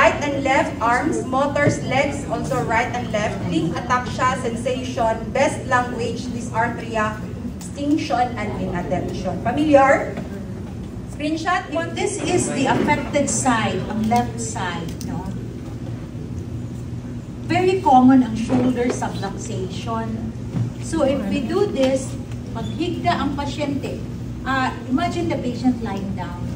right and left arms, motors, legs, also right and left, link ataxia, sensation, best language, dysarthria, extinction, and inattention. Familiar? Screenshot? This is the affected side, ang left side, no? Very common ang shoulder subluxation. So if we do this, maghigda ang pasyente. Imagine the patient lying down.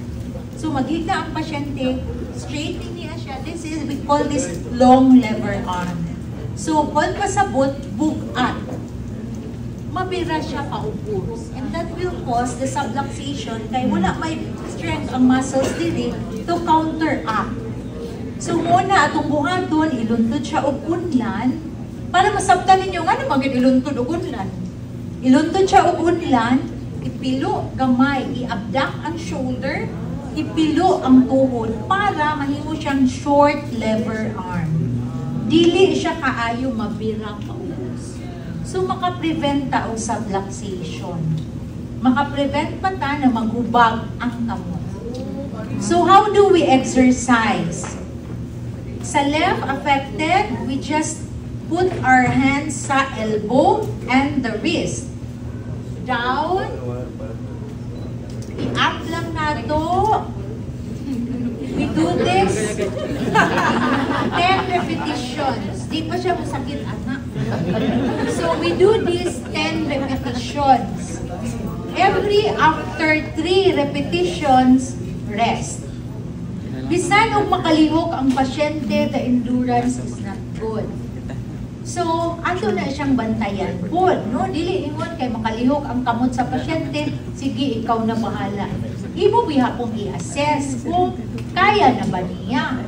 So maghigda ang pasyente, straightening niya siya. This is, we call this long lever arm. So kung pasabot, bugat. Mabira siya paubos. And that will cause the subluxation kaya wala may strength ang muscles dili to counteract. So muna atong buhaton, iluntod siya og unlan para masabtan ninyo nga naman iluntod og unlan. Iluntod siya og unlan, ipilo gamay, i-abduct ang shoulder, ipilo ang tuhod para mahimo siyang short lever arm. Dili siya kaayo mabira paubos. So makaprevent ta og subluxation. Makaprevent pa ta na maghubag ang kamot. So how do we exercise? Sa left affected, we just put our hands sa elbow and the wrist. Down. I-up lang nato. We do this 10 repetitions. Di pa siya masakit, anak. So we do this 10 repetitions. After 3 repetitions, rest. Bisan og makalihok ang pasyente, the endurance is not good. So, ato na siyang bantayan po, no? Dili ingon kay makalihok ang kamot sa pasyente, sige, ikaw na bahala. Imo biha pong i-assess kung kaya na ba niya.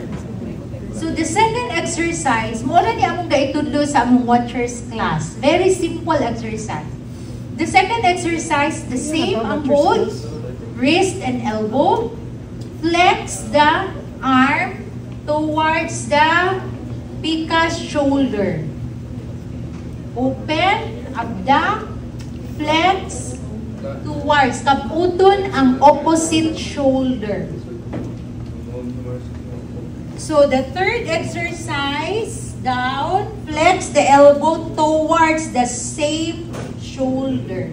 So, the second exercise, mo na niya among gaitudlo sa among watchers class. Very simple exercise. The second exercise, the same ang both wrist and elbow. Flex the arm towards the PICA's shoulder. Open, abduct, flex, towards. Kaputon ang opposite shoulder. So the third exercise, down, flex the elbow towards the same shoulder.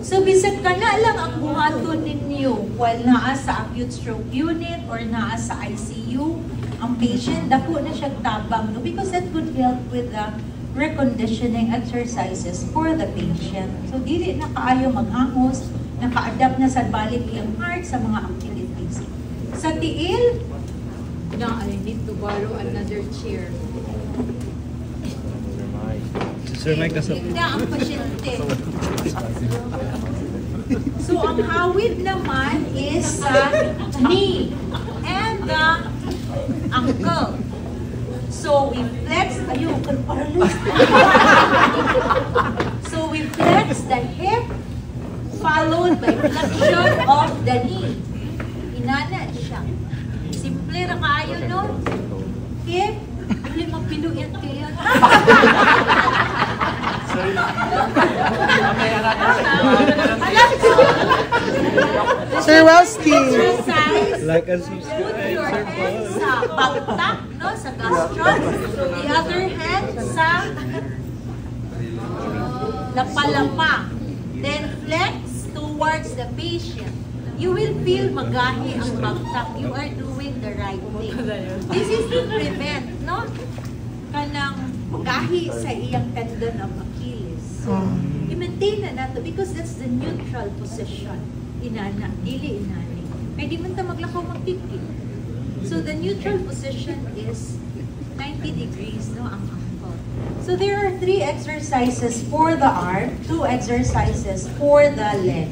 So, bisag ka na lang ang buhaton ninyo while naa sa acute stroke unit or naa sa ICU, ang patient, dako na siya tabang, no? Because that would help with the reconditioning exercises for the patient. So, dili na kaayo mag-angos, naka-adapt na sa balik iyang heart sa mga activities. Sa tiil, I need to borrow another chair. Sir Mike, nasa... Ang pasyente. So, ang hawid naman is sa knee and the ankle. So, we flex, so, we flex the hip followed by flexion of the knee. Inana siya. Simple ra kaayo, no? Hip, huli magpiluyan kayo. Sir Welsky. Like and Put subscribe, your Sir hand Paul. sa bagtak, no? Sa gastron. The other hand sa lapalapa. Then flex towards the patient. You will feel magahi ang bagtak. You are doing the right thing. This is to prevent, no? Kanang gahi sa iyang tendon of Achilles. I-maintain na nato because that's the neutral position. Inana, dili inani. Kaya di man ta maglakaw magkikik. So the neutral position is 90 degrees, no, ang ankle. So there are 3 exercises for the arm, 2 exercises for the leg.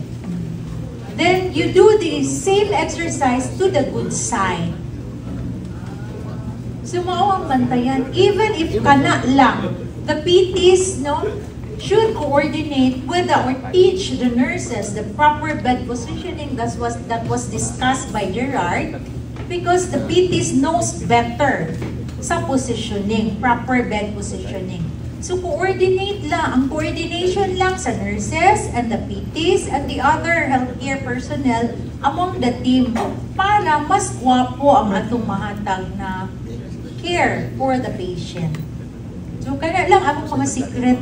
Then you do the same exercise to the good side. So mao ang bantayan, even if kana lang, the PTs, no, should coordinate with or teach the nurses the proper bed positioning that was discussed by Gerard, because the PTs knows better sa positioning, proper bed positioning. So coordinate lang, ang coordination lang sa nurses and the PTs and the other healthcare personnel among the team para mas gwapo ang atong mahatag na care for the patient. So, kaya lang ako mga secret